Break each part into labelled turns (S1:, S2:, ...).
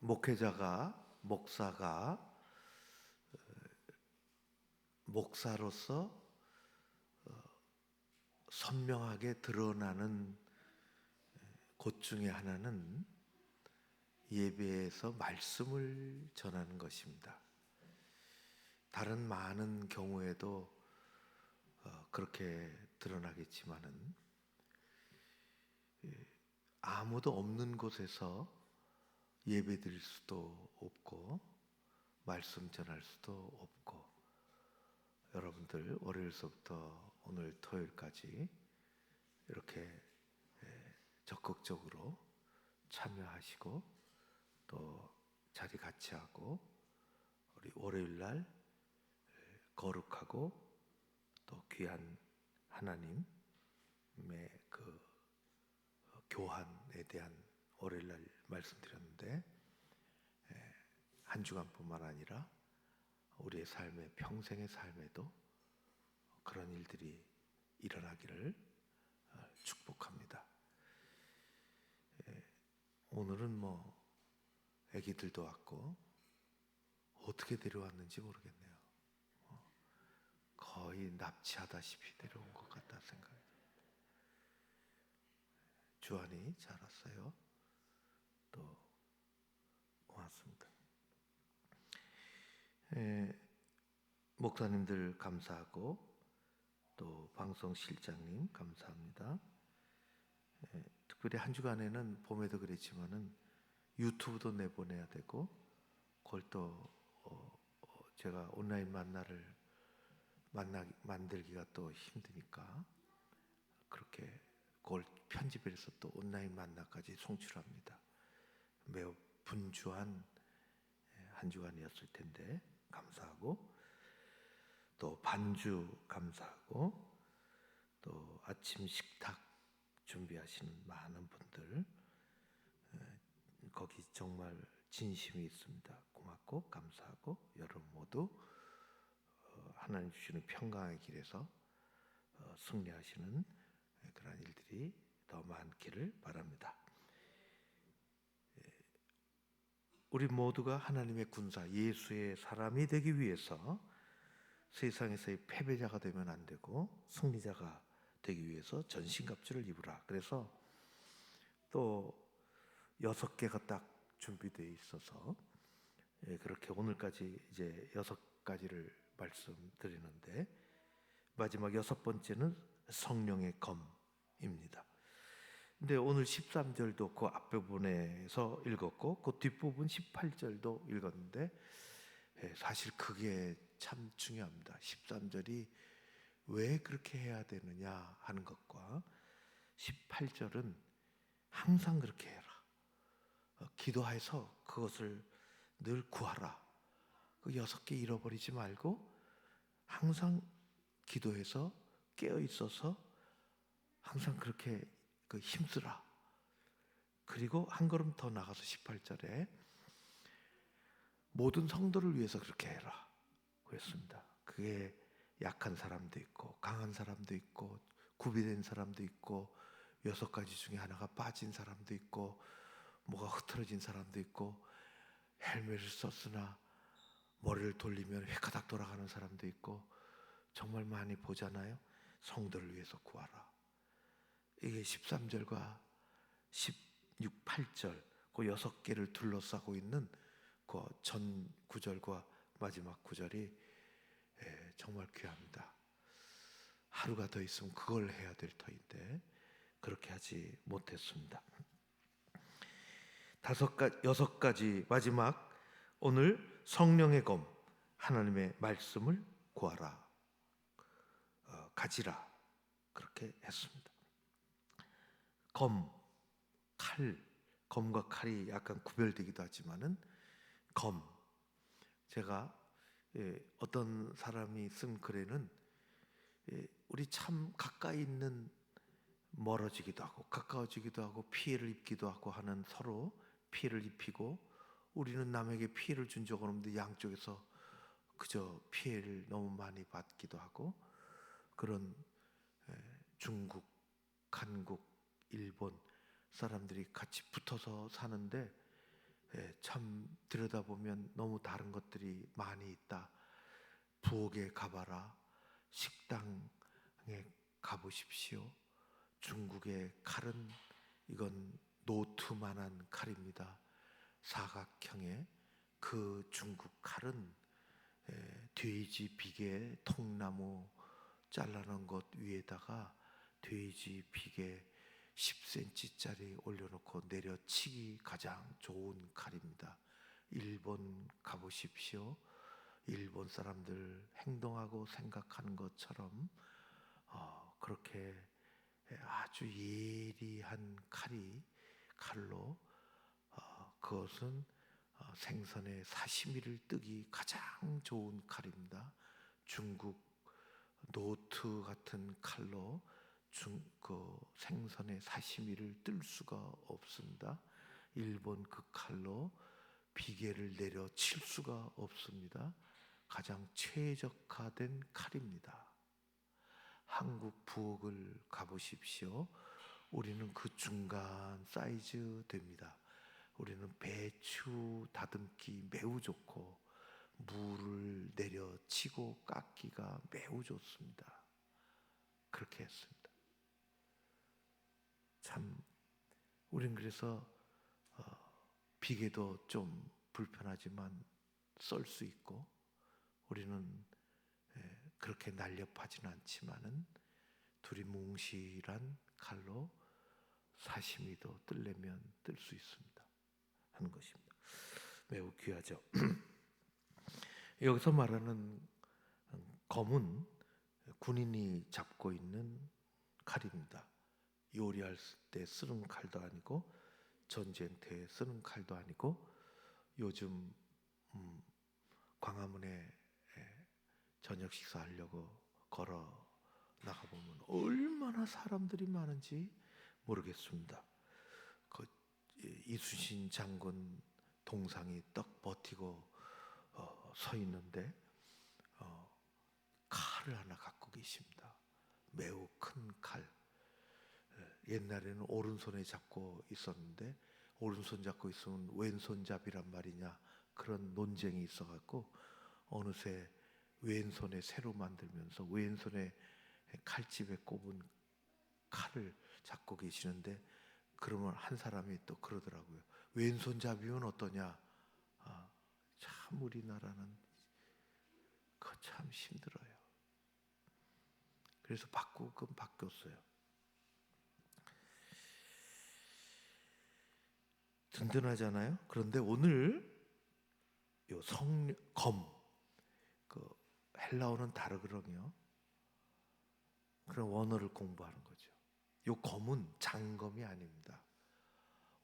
S1: 목사가 목사로서 선명하게 드러나는 곳 중에 하나는 예배에서 말씀을 전하는 것입니다. 다른 많은 경우에도 그렇게 드러나겠지만은 아무도 없는 곳에서 예배 드릴 수도 없고 말씀 전할 수도 없고, 여러분들 월요일서부터 오늘 토요일까지 이렇게 적극적으로 참여하시고 또 자리 같이 하고 우리 월요일날 거룩하고 또 귀한 하나님의 그 교환에 대한 월요일날 말씀드렸는데, 한 주간뿐만 아니라 우리의 삶의 평생의 삶에도 그런 일들이 일어나기를 축복합니다. 오늘은 아기들도 왔고 어떻게 데려왔는지 모르겠네요. 거의 납치하다시피 데려온 것 같다 생각이. 주한이 잘 왔어요. 또 고맙습니다. 목사님들 감사하고 또 방송실장님 감사합니다. 특별히 한 주간에는 봄에도 그랬지만은 유튜브도 내보내야 되고, 그걸 또 제가 온라인 만들기가 또 힘드니까 그렇게 그걸 편집해서 또 온라인 만나까지 송출합니다. 매우 분주한 한 주간이었을 텐데 감사하고, 또 반주 감사하고, 또 아침 식탁 준비하시는 많은 분들 거기 정말 진심이 있습니다. 고맙고 감사하고, 여러분 모두 하나님 주시는 평강의 길에서 승리하시는 그런 일들이 더 많기를 바랍니다. 우리 모두가 하나님의 군사 예수의 사람이 되기 위해서 세상에서의 패배자가 되면 안 되고 승리자가 되기 위해서 전신갑주를 입으라. 그래서 또 6개가 딱 준비되어 있어서 그렇게 오늘까지 이제 6가지를 말씀드리는데, 마지막 6번째는 성령의 검입니다. 근데 오늘 13절도 그 앞부분에서 읽었고 그 뒷부분 18절도 읽었는데 사실 그게 참 중요합니다. 13절이 왜 그렇게 해야 되느냐 하는 것과 18절은 항상 그렇게 해라. 기도해서 그것을 늘 구하라. 그 6개 잃어버리지 말고 항상 기도해서 깨어 있어서 항상 그렇게 힘쓰라. 그리고 한 걸음 더 나가서 18절에 모든 성도를 위해서 그렇게 해라 그랬습니다. 그게 약한 사람도 있고 강한 사람도 있고 구비된 사람도 있고 6가지 중에 하나가 빠진 사람도 있고 뭐가 흐트러진 사람도 있고 헬멧을 썼으나 머리를 돌리면 획가닥 돌아가는 사람도 있고 정말 많이 보잖아요. 성도를 위해서 구하라. 이게 13절과 16, 8절 그 6개를 둘러싸고 있는 그 전 구절과 마지막 구절이 정말 귀합니다. 하루가 더 있으면 그걸 해야 될 터인데 그렇게 하지 못했습니다. 6가지 마지막 오늘 성령의 검, 하나님의 말씀을 구하라, 가지라 그렇게 했습니다. 검, 칼, 검과 칼이 약간 구별되기도 하지만은 검, 제가 어떤 사람이 쓴 글에는 우리 참 가까이 있는 멀어지기도 하고 가까워지기도 하고 피해를 입기도 하고 하는, 서로 피해를 입히고 우리는 남에게 피해를 준 적은 없는데 양쪽에서 그저 피해를 너무 많이 받기도 하고, 그런 중국, 한국, 일본 사람들이 같이 붙어서 사는데 참 들여다보면 너무 다른 것들이 많이 있다. 부엌에 가봐라. 식당에 가보십시오. 중국의 칼은 이건 노트만한 칼입니다. 사각형의 그 중국 칼은 돼지 비계 통나무 잘라놓은 것 위에다가 돼지 비계 10cm짜리 올려놓고 내려치기 가장 좋은 칼입니다. 일본 가보십시오. 일본 사람들 행동하고 생각하는 것처럼 그렇게 아주 예리한 칼로 그것은 생선의 사시미를 뜨기 가장 좋은 칼입니다. 중국 노트 같은 칼로 생선의 사시미를 뜰 수가 없습니다. 일본 그 칼로 비계를 내려칠 수가 없습니다. 가장 최적화된 칼입니다. 한국 부엌을 가보십시오. 우리는 그 중간 사이즈 됩니다. 우리는 배추 다듬기 매우 좋고 무를 내려치고 깎기가 매우 좋습니다. 그렇게 했습니다. 참 우린 그래서 비계도 좀 불편하지만 썰 수 있고 우리는 그렇게 날렵하지는 않지만은 둘이 뭉실한 칼로 사시미도 뜰려면 뜰 수 있습니다 하는 것입니다. 매우 귀하죠. 여기서 말하는 검은 군인이 잡고 있는 칼입니다. 요리할 때 쓰는 칼도 아니고 전쟁터에 쓰는 칼도 아니고 요즘 광화문에 저녁 식사하려고 걸어 나가보면 얼마나 사람들이 많은지 모르겠습니다. 그 이순신 장군 동상이 딱 버티고 서 있는데 칼을 하나 갖고 계십니다. 매우 큰 칼. 옛날에는 오른손에 잡고 있었는데 오른손 잡고 있으면 왼손잡이란 말이냐 그런 논쟁이 있어갖고 어느새 왼손에 새로 만들면서 왼손에 칼집에 꼽은 칼을 잡고 계시는데 그러면 한 사람이 또 그러더라고요. 왼손잡이면 어떠냐? 참 우리나라는 그거 참 힘들어요. 그래서 바꾸긴 바뀌었어요. 든든하잖아요. 그런데 오늘 요 검, 그 헬라어는 다르거든요. 그런 원어를 공부하는 거죠. 요 검은 장검이 아닙니다.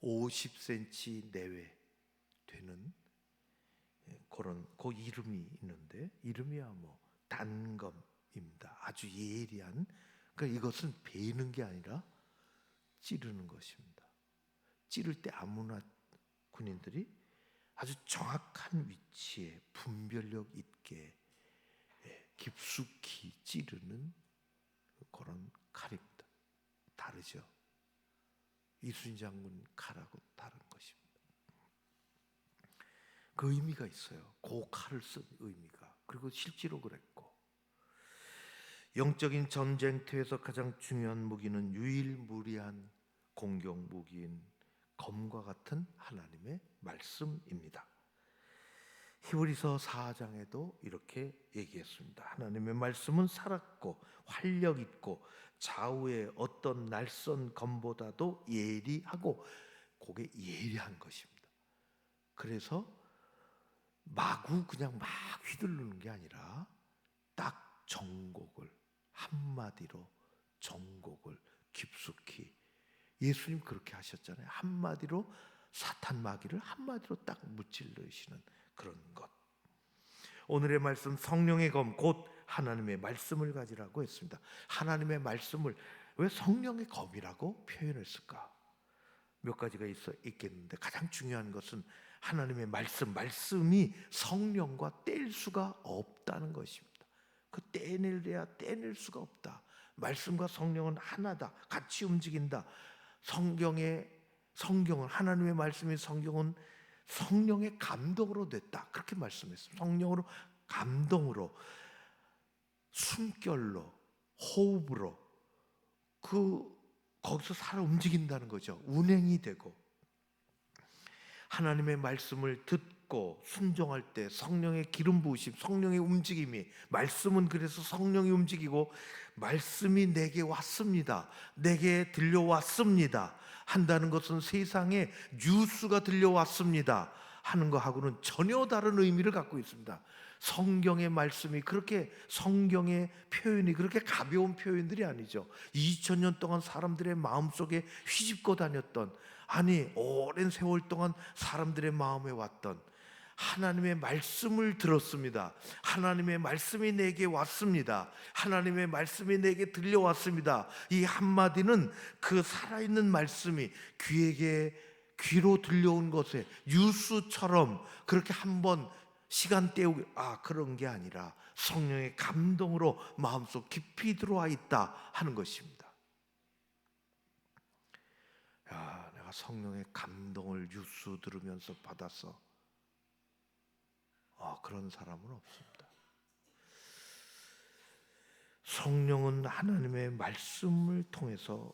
S1: 50cm 내외 되는 그런 그 이름이 있는데 이름이야 뭐 단검입니다. 아주 예리한. 그러니까 이것은 베는 게 아니라 찌르는 것입니다. 찌를 때 아무나 군인들이 아주 정확한 위치에 분별력 있게 깊숙이 찌르는 그런 칼입니다. 다르죠. 이순신 장군 칼하고 다른 것입니다. 그 의미가 있어요. 그 칼을 쓴 의미가. 그리고 실제로 그랬고 영적인 전쟁터에서 가장 중요한 무기는 유일무이한 공격 무기인 검과 같은 하나님의 말씀입니다. 히브리서 4장에도 이렇게 얘기했습니다. 하나님의 말씀은 살았고 활력 있고 좌우의 어떤 날선 검보다도 예리하고 그게 예리한 것입니다. 그래서 마구 그냥 막 휘두르는 게 아니라 딱 정곡을 한마디로 정곡을 깊숙이 예수님 그렇게 하셨잖아요. 한마디로 사탄 마귀를 한마디로 딱 무찔러시는 그런 것. 오늘의 말씀 성령의 검 곧 하나님의 말씀을 가지라고 했습니다. 하나님의 말씀을 왜 성령의 검이라고 표현했을까? 몇 가지가 있겠는데 가장 중요한 것은 하나님의 말씀이 성령과 뗄 수가 없다는 것입니다. 그 떼내야 떼낼 수가 없다. 말씀과 성령은 하나다. 같이 움직인다. 성경은 하나님의 말씀인 성경은 성령의 감동으로 됐다. 그렇게 말씀했습니다. 성령으로, 감동으로, 숨결로, 호흡으로 거기서 살아 움직인다는 거죠. 운행이 되고, 하나님의 말씀을 듣고 순종할 때 성령의 기름 부으심, 성령의 움직임이, 말씀은 그래서 성령이 움직이고 말씀이 내게 왔습니다, 내게 들려왔습니다 한다는 것은 세상에 뉴스가 들려왔습니다 하는 것하고는 전혀 다른 의미를 갖고 있습니다. 성경의 말씀이 그렇게, 성경의 표현이 그렇게 가벼운 표현들이 아니죠. 2000년 동안 사람들의 마음속에 휘집고 다녔던, 아니 오랜 세월 동안 사람들의 마음에 왔던 하나님의 말씀을 들었습니다. 하나님의 말씀이 내게 왔습니다. 하나님의 말씀이 내게 들려왔습니다. 이 한마디는 그 살아있는 말씀이 귀로 들려온 것에 뉴스처럼 그렇게 한번 시간 때우기, 그런 게 아니라 성령의 감동으로 마음속 깊이 들어와 있다 하는 것입니다. 내가 성령의 감동을 뉴스 들으면서 받아서, 그런 사람은 없습니다. 성령은 하나님의 말씀을 통해서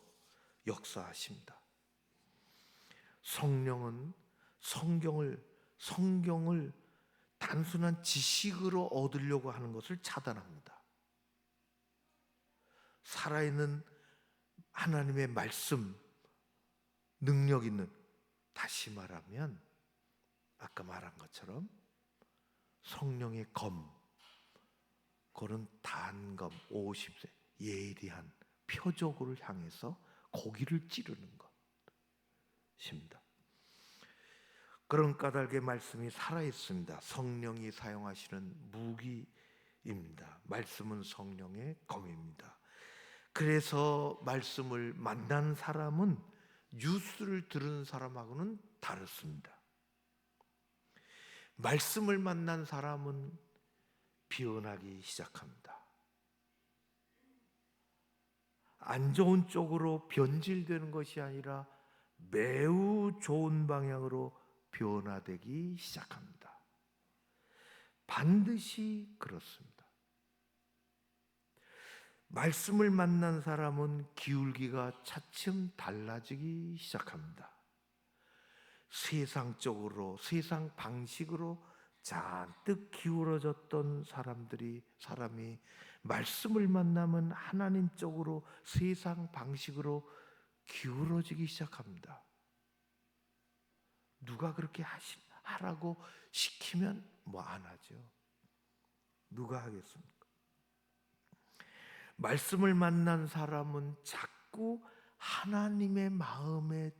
S1: 역사하십니다. 성령은 성경을 단순한 지식으로 얻으려고 하는 것을 차단합니다. 살아있는 하나님의 말씀, 능력 있는, 다시 말하면 아까 말한 것처럼 성령의 검, 그런 단검 50세 예리한 표적을 향해서 고기를 찌르는 것입니다. 그런 까닭의 말씀이 살아있습니다. 성령이 사용하시는 무기입니다. 말씀은 성령의 검입니다. 그래서 말씀을 만난 사람은 뉴스를 들은 사람하고는 다릅니다. 말씀을 만난 사람은 변하기 시작합니다. 안 좋은 쪽으로 변질되는 것이 아니라 매우 좋은 방향으로 변화되기 시작합니다. 반드시 그렇습니다. 말씀을 만난 사람은 기울기가 차츰 달라지기 시작합니다. 세상적으로, 세상 방식으로 잔뜩 기울어졌던 사람이 말씀을 만나면 하나님 쪽으로, 세상 방식으로 기울어지기 시작합니다. 누가 그렇게 하라고 시키면 안 하죠. 누가 하겠습니까? 말씀을 만난 사람은 자꾸 하나님의 마음에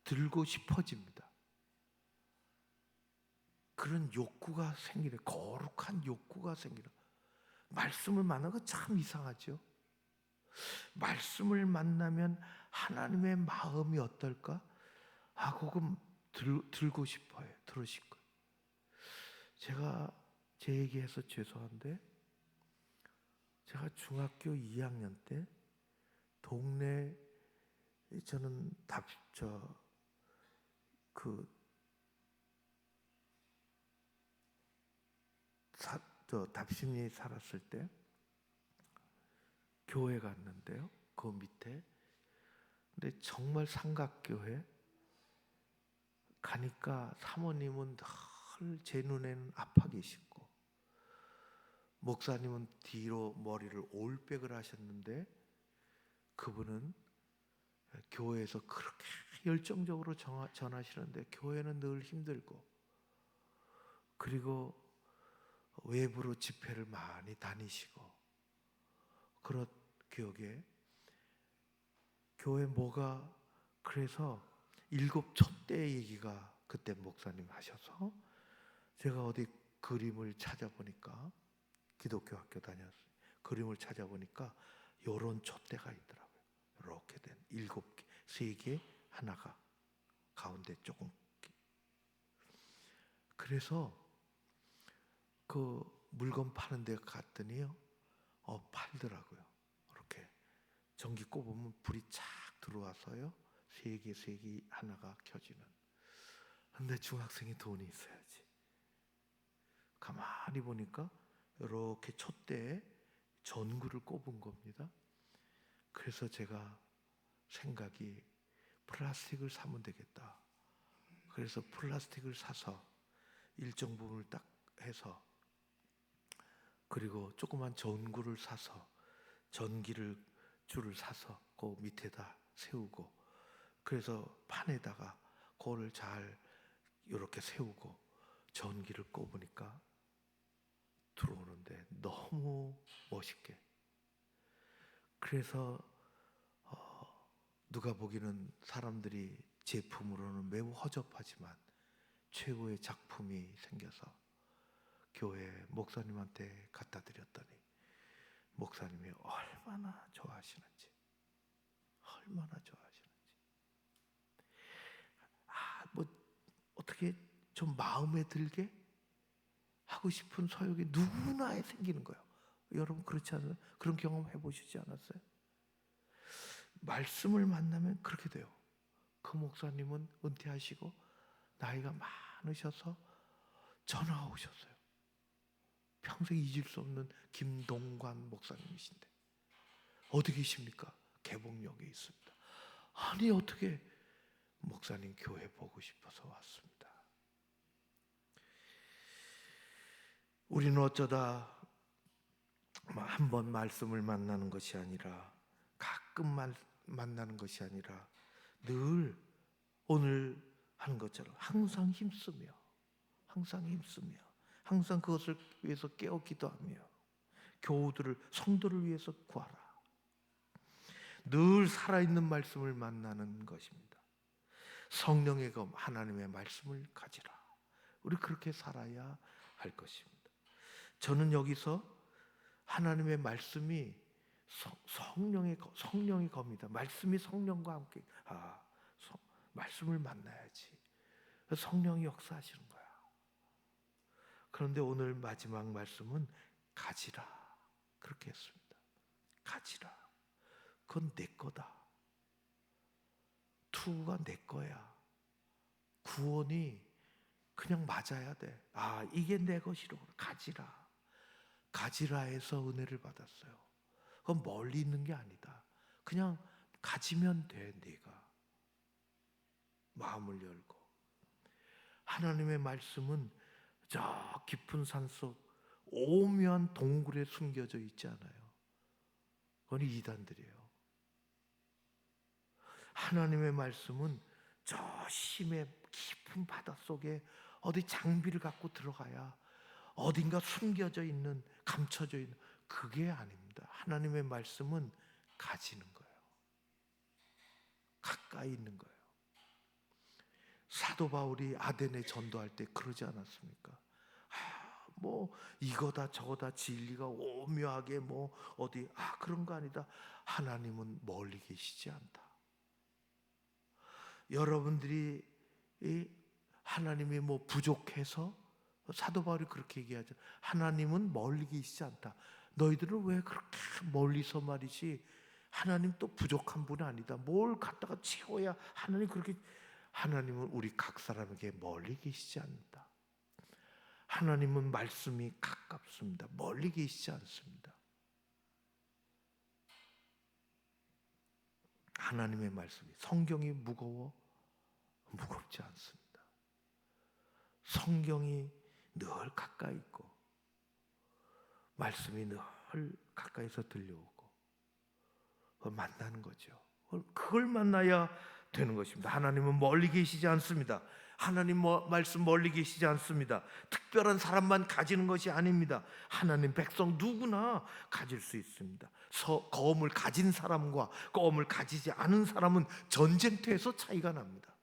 S1: 들고 싶어집니다. 그런 욕구가 생기네. 거룩한 욕구가 생기네. 말씀을 만나는 거 참 이상하죠. 말씀을 만나면 하나님의 마음이 어떨까? 그건 들고 싶어요. 들으실 거예요. 제가 제 얘기해서 죄송한데, 제가 중학교 2학년 때 동네, 저는 답심리에 살았을 때 교회 갔는데요. 그 밑에, 근데 정말 삼각교회 가니까 사모님은 늘 제 눈에는 아파 계시고, 목사님은 뒤로 머리를 올백을 하셨는데, 그분은 교회에서 그렇게 열정적으로 전하시는데 교회는 늘 힘들고, 그리고 외부로 집회를 많이 다니시고, 그런 기억에 교회 그래서 7촛대 얘기가 그때 목사님 하셔서, 제가 어디 그림을 찾아보니까, 기독교 학교 다녔어요. 그림을 찾아보니까 요런 촛대가 있더라고요. 이렇게 된 7개, 3개, 하나가 가운데 조금. 그래서 그 물건 파는 데 갔더니요, 팔더라고요. 이렇게 전기 꼽으면 불이 착 들어와서요, 색이 하나가 켜지는. 근데 중학생이 돈이 있어야지. 가만히 보니까 이렇게 촛대에 전구를 꼽은 겁니다. 그래서 제가 생각이 플라스틱을 사면 되겠다. 그래서 플라스틱을 사서 일정 부분을 딱 해서, 그리고 조그만 전구를 사서 전기를 줄을 사서 그 밑에다 세우고, 그래서 판에다가 그거를 잘 이렇게 세우고 전기를 꼽으니까 들어오는데 너무 멋있게. 그래서 누가 보기는 사람들이 제품으로는 매우 허접하지만 최고의 작품이 생겨서 교회 목사님한테 갖다 드렸더니 목사님이 얼마나 좋아하시는지, 얼마나 좋아하시는지. 뭐 어떻게 좀 마음에 들게 하고 싶은 소욕이 누구나에 생기는 거예요. 여러분 그렇지 않아요? 그런 경험 해보시지 않았어요? 말씀을 만나면 그렇게 돼요. 그 목사님은 은퇴하시고 나이가 많으셔서 전화가 오셨어요. 평생 잊을 수 없는 김동관 목사님이신데 어디 계십니까? 개봉역에 있습니다. 아니 어떻게? 목사님 교회 보고 싶어서 왔습니다. 우리는 어쩌다 한 번 말씀을 만나는 것이 아니라, 가끔 만나는 것이 아니라 늘 오늘 하는 것처럼 항상 힘쓰며 항상 그것을 위해서 깨어 기도하며 교우들을, 성도를 위해서 구하라. 늘 살아있는 말씀을 만나는 것입니다. 성령의 검, 하나님의 말씀을 가지라. 우리 그렇게 살아야 할 것입니다. 저는 여기서 하나님의 말씀이 성령의 검이다. 말씀이 성령과 함께, 말씀을 만나야지. 성령이 역사하시는 거야. 그런데 오늘 마지막 말씀은 가지라, 그렇게 했습니다. 가지라. 그건 내 거다. 투구가 내 거야. 구원이 그냥 맞아야 돼. 이게 내 것이로. 가지라. 가지라 해서 은혜를 받았어요. 그건 멀리 있는 게 아니다. 그냥 가지면 돼. 네가 마음을 열고. 하나님의 말씀은 저 깊은 산속 오묘한 동굴에 숨겨져 있지 않아요. 그건 이단들이에요. 하나님의 말씀은 저 심해 깊은 바닷속에 어디 장비를 갖고 들어가야 어딘가 숨겨져 있는, 감춰져 있는, 그게 아닙니다. 하나님의 말씀은 가지는 거예요. 가까이 있는 거예요. 사도 바울이 아덴에 전도할 때 그러지 않았습니까? 뭐 이거다 저거다 진리가 오묘하게 뭐 어디 그런 거 아니다. 하나님은 멀리 계시지 않다. 여러분들이 하나님이 뭐 부족해서, 사도 바울이 그렇게 얘기하죠. 하나님은 멀리 계시지 않다. 너희들은 왜 그렇게 멀리서 말이지, 하나님 또 부족한 분이 아니다. 뭘 갖다가 채워야 하나님 그렇게. 하나님은 우리 각 사람에게 멀리 계시지 않는다. 하나님은 말씀이 가깝습니다. 멀리 계시지 않습니다. 하나님의 말씀이, 성경이 무겁지 않습니다. 성경이 늘 가까이 있고 말씀이 늘 가까이서 들려오고 만나는 거죠. 그걸 만나야 되는 것입니다. 하나님은 멀리 계시지 않습니다. 하나님 말씀 멀리 계시지 않습니다. 특별한 사람만 가지는 것이 아닙니다. 하나님 백성 누구나 가질 수 있습니다. 검을 가진 사람과 검을 가지지 않은 사람은 전쟁터에서 차이가 납니다.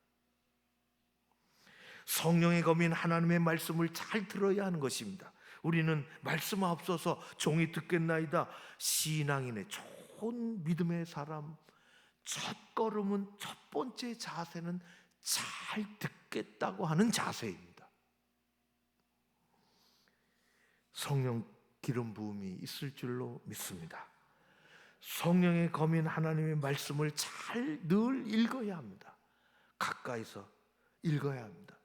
S1: 성령의 검인 하나님의 말씀을 잘 들어야 하는 것입니다. 우리는 말씀하옵소서 종이 듣겠나이다. 신앙인의 좋은 믿음의 사람, 첫 걸음은, 첫 번째 자세는 잘 듣겠다고 하는 자세입니다. 성령 기름 부음이 있을 줄로 믿습니다. 성령의 검인 하나님의 말씀을 잘 늘 읽어야 합니다. 가까이서 읽어야 합니다.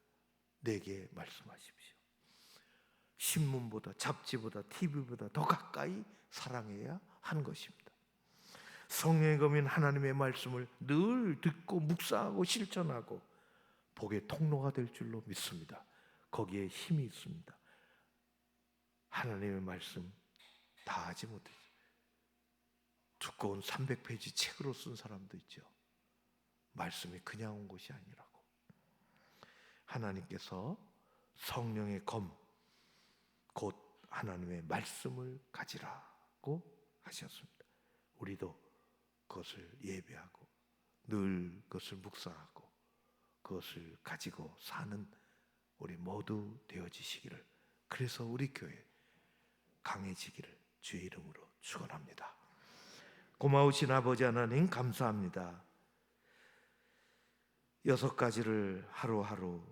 S1: 내게 말씀하십시오. 신문보다, 잡지보다, TV보다 더 가까이 사랑해야 하는 것입니다. 성령의 검인 하나님의 말씀을 늘 듣고 묵상하고 실천하고 복의 통로가 될 줄로 믿습니다. 거기에 힘이 있습니다. 하나님의 말씀 다 하지 못해요. 두꺼운 300페이지 책으로 쓴 사람도 있죠. 말씀이 그냥 온 것이 아니라고. 하나님께서 성령의 검, 곧 하나님의 말씀을 가지라고 하셨습니다. 우리도 그것을 예배하고 늘 그것을 묵상하고 그것을 가지고 사는 우리 모두 되어지시기를, 그래서 우리 교회 강해지기를 주의 이름으로 축원합니다. 고마우신 아버지 하나님 감사합니다. 6가지를 하루하루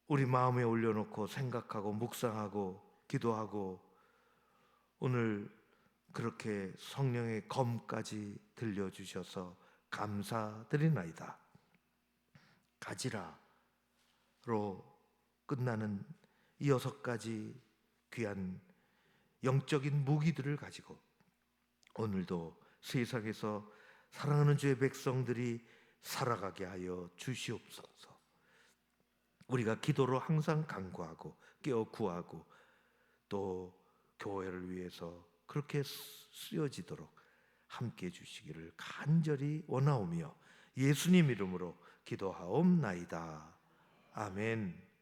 S1: 우리 마음에 올려놓고 생각하고 묵상하고 기도하고 오늘 그렇게 성령의 검까지 들려주셔서 감사드리나이다. 가지라로 끝나는 이 6가지 귀한 영적인 무기들을 가지고 오늘도 세상에서 사랑하는 주의 백성들이 살아가게 하여 주시옵소서. 우리가 기도로 항상 간구하고 깨어 구하고 또 교회를 위해서 그렇게 쓰여지도록 함께 해주시기를 간절히 원하오며 예수님 이름으로 기도하옵나이다. 아멘.